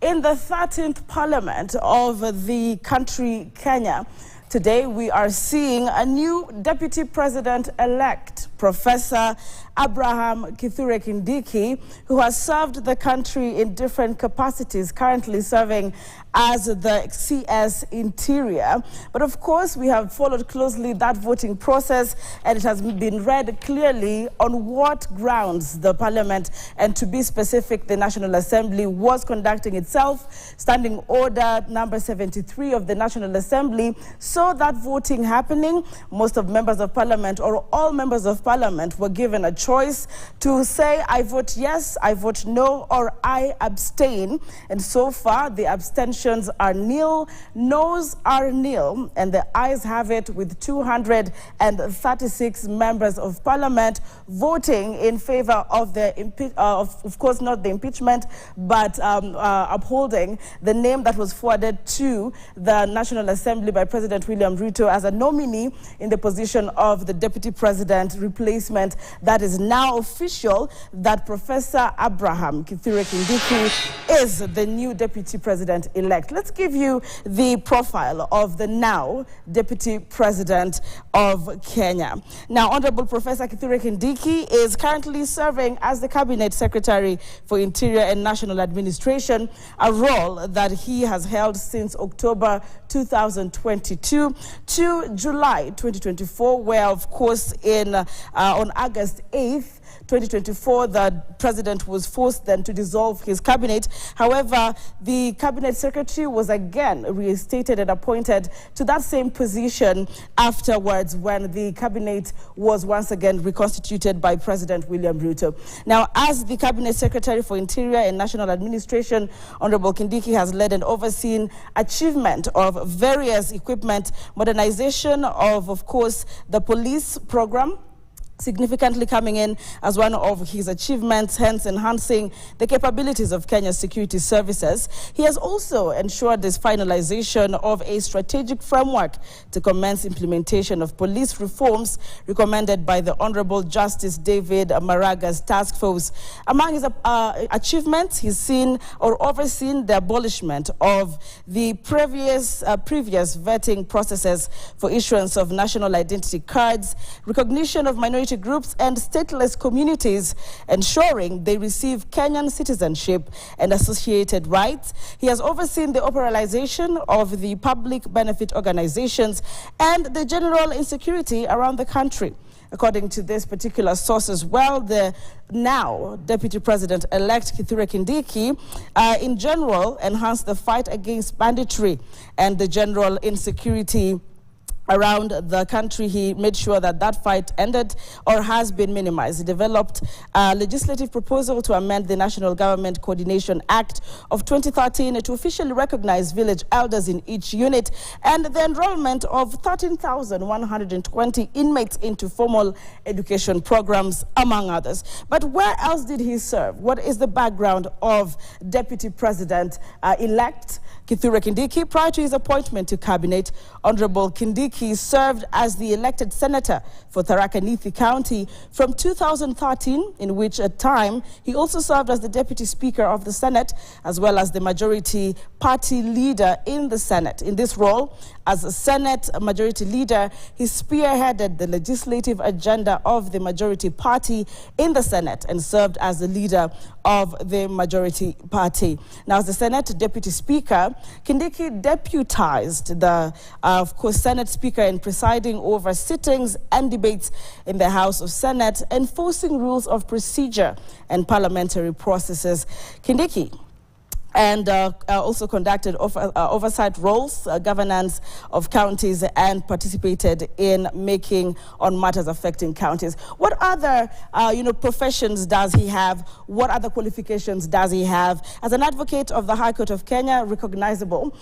In the 13th Parliament of the country, Kenya, today we are seeing a new Deputy President-elect, Professor Abraham Kithure Kindiki, who has served the country in different capacities, currently serving as the CS Interior. But of course, we have followed closely that voting process, and it has been read clearly on what grounds the Parliament, and to be specific, the National Assembly, was conducting itself. Standing Order number 73 of the National Assembly saw that voting happening. Most of members of Parliament, or all members of Parliament, were given a choice to say, I vote yes, I vote no, or I abstain. And so far, the abstentions are nil, noes are nil, and the ayes have it, with 236 members of Parliament voting in favor of the, of course, not the impeachment, but upholding the name that was forwarded to the National Assembly by President William Ruto as a nominee in the position of the Deputy President replacement. That is now official, that Professor Abraham Kithure Kindiki is the new Deputy President-elect. Let's give you the profile of the now Deputy President of Kenya. Now, Honorable Professor Kithure Kindiki is currently serving as the Cabinet Secretary for Interior and National Administration, a role that he has held since October 2022 to July 2024, where, of course, on August 8th, 2024, the president was forced then to dissolve his cabinet. However, the cabinet secretary was again reinstated and appointed to that same position afterwards, when the cabinet was once again reconstituted by President William Ruto. Now, as the cabinet secretary for Interior and National Administration, Honorable Kindiki has led and overseen achievement of various equipment modernization of course, the police program, significantly coming in as one of his achievements, hence enhancing the capabilities of Kenya's security services. He has also ensured this finalization of a strategic framework to commence implementation of police reforms recommended by the Honorable Justice David Maraga's task force. Among his achievements, he's seen or overseen the abolishment of the previous vetting processes for issuance of national identity cards, recognition of minority groups and stateless communities, ensuring they receive Kenyan citizenship and associated rights. He has overseen the operationalization of the public benefit organizations and the general insecurity around the country. According to this particular source as well, the now Deputy President-elect Kithure Kindiki, in general, enhanced the fight against banditry and the general insecurity around the country. He made sure that that fight ended or has been minimized. He developed a legislative proposal to amend the National Government Coordination Act of 2013 to officially recognize village elders in each unit, and the enrollment of 13,120 inmates into formal education programs, among others. But where else did he serve? What is the background of Deputy President-elect Kithure Kindiki? Prior to his appointment to cabinet, Honorable Kindiki served as the elected senator for Tharaka Nithi County from 2013, in which at time he also served as the deputy speaker of the Senate, as well as the majority party leader in the Senate. In this role, as a Senate majority leader, he spearheaded the legislative agenda of the majority party in the Senate and served as the leader of the majority party. Now, as the Senate deputy speaker, Kindiki deputized the, of course, Senate Speaker in presiding over sittings and debates in the House of Senate, enforcing rules of procedure and parliamentary processes. Kindiki and also conducted oversight roles, governance of counties, and participated in making on matters affecting counties. What other, professions does he have? What other qualifications does he have? As an advocate of the High Court of Kenya, recognizable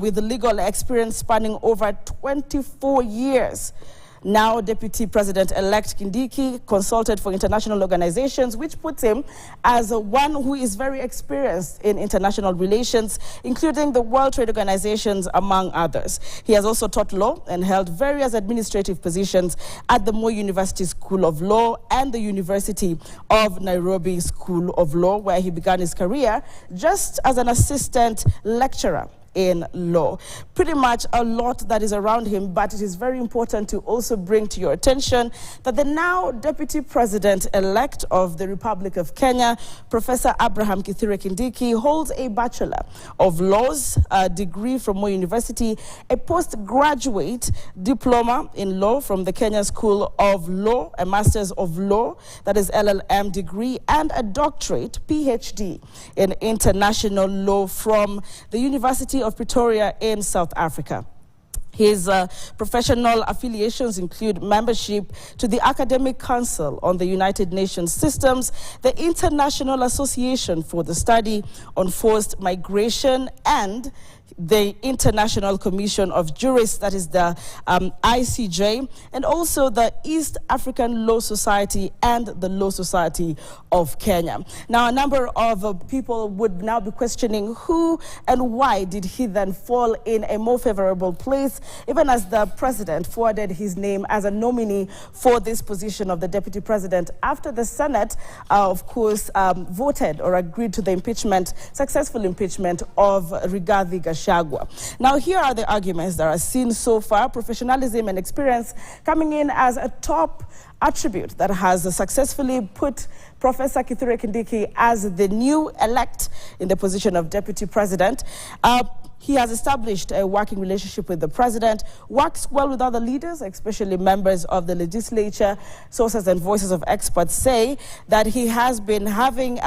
with legal experience spanning over 24 years. Now Deputy President-elect Kindiki consulted for international organizations, which puts him as one who is very experienced in international relations, including the World Trade Organizations, among others. He has also taught law and held various administrative positions at the Moi University School of Law and the University of Nairobi School of Law, where he began his career just as an assistant lecturer in law. Pretty much a lot that is around him, but it is very important to also bring to your attention that the now Deputy President-elect of the Republic of Kenya, Professor Abraham Kithure Kindiki, holds a Bachelor of Laws degree from Moi University, a postgraduate diploma in law from the Kenya School of Law, a Master's of Law, that is LLM degree, and a doctorate, PhD, in international law from the University of Pretoria in South Africa. His professional affiliations include membership to the Academic Council on the United Nations Systems, the International Association for the Study on Forced Migration, and the International Commission of Jurists, that is the ICJ, and also the East African Law Society and the Law Society of Kenya. Now, a number of people would now be questioning who and why did he then fall in a more favorable place, even as the president forwarded his name as a nominee for this position of the deputy president after the Senate, of course, voted or agreed to the successful impeachment of Rigathi Gachagua. Now, here are the arguments that are seen so far. Professionalism and experience coming in as a top attribute that has successfully put Professor Kithure Kindiki as the new elect in the position of deputy president. He has established a working relationship with the president, works well with other leaders, especially members of the legislature. Sources and voices of experts say that he has been having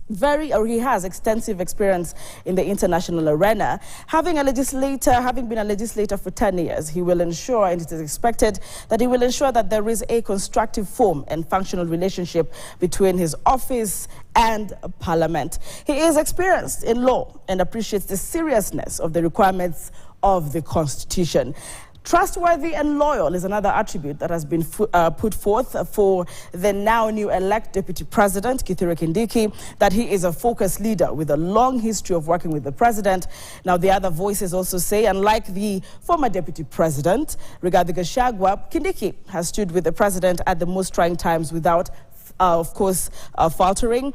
he has extensive experience in the international arena. Having been a legislator for 10 years, he will ensure, and it is expected that he will ensure that there is a constructive form and functional relationship between his office and Parliament. He is experienced in law and appreciates the seriousness of the requirements of the Constitution. Trustworthy and loyal is another attribute that has been put forth for the now new elect deputy president, Kithure Kindiki, that he is a focused leader with a long history of working with the president. Now, the other voices also say, unlike the former deputy president, Rigathi Gachagua, Kindiki has stood with the president at the most trying times without of course, faltering.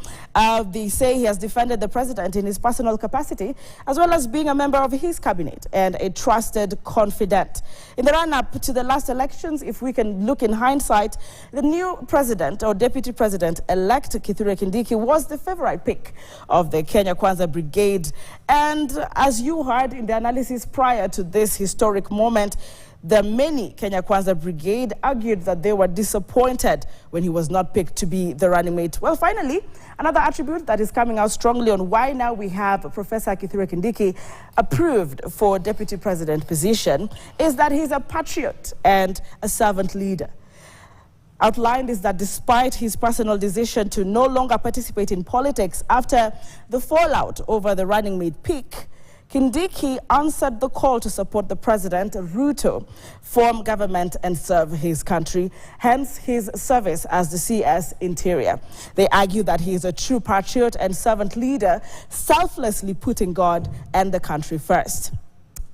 They say he has defended the president in his personal capacity, as well as being a member of his cabinet and a trusted confidant. In the run-up to the last elections, if we can look in hindsight, the new president or deputy president-elect Kithure Kindiki was the favorite pick of the Kenya Kwanza Brigade. And as you heard in the analysis prior to this historic moment, the many Kenya Kwanza Brigade argued that they were disappointed when he was not picked to be the running mate. Well, finally, another attribute that is coming out strongly on why now we have Professor Kithure Kindiki approved for deputy president position is that he's a patriot and a servant leader. Outlined is that despite his personal decision to no longer participate in politics after the fallout over the running mate pick, Kindiki answered the call to support the president, Ruto, form government and serve his country, hence his service as the CS Interior. They argue that he is a true patriot and servant leader, selflessly putting God and the country first.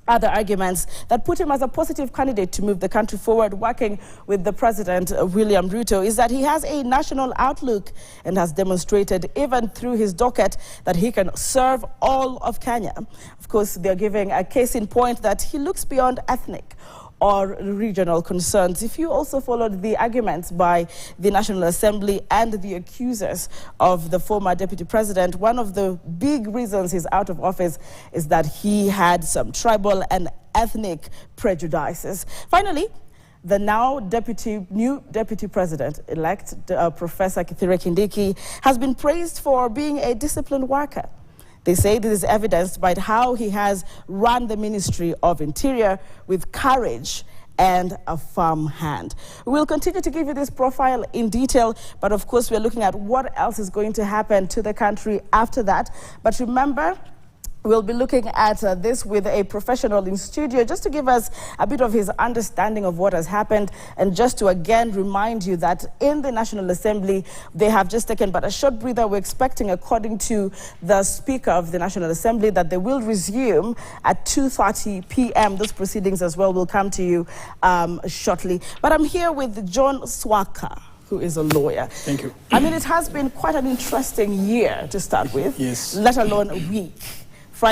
Other arguments that put him as a positive candidate to move the country forward working with the president, William Ruto, is that he has a national outlook and has demonstrated even through his docket that he can serve all of Kenya. Of course, they're giving a case in point that he looks beyond ethnic or regional concerns. If you also followed the arguments by the National Assembly and the accusers of the former deputy president, one of the big reasons he's out of office is that he had some tribal and ethnic prejudices. Finally, the now new deputy president-elect, Professor Kithure Kindiki, has been praised for being a disciplined worker. They say this is evidenced by how he has run the Ministry of Interior with courage and a firm hand. We'll continue to give you this profile in detail, but of course we're looking at what else is going to happen to the country after that. But remember, We'll be looking at this with a professional in studio just to give us a bit of his understanding of what has happened, and just to again remind you that in the National Assembly they have just taken but a short breather. We're expecting, according to the Speaker of the National Assembly, that they will resume at 2:30 p.m. Those proceedings as well will come to you shortly. But I'm here with John Swaka, who is a lawyer. Thank you. I mean, it has been quite an interesting year to start with, yes, let alone a week.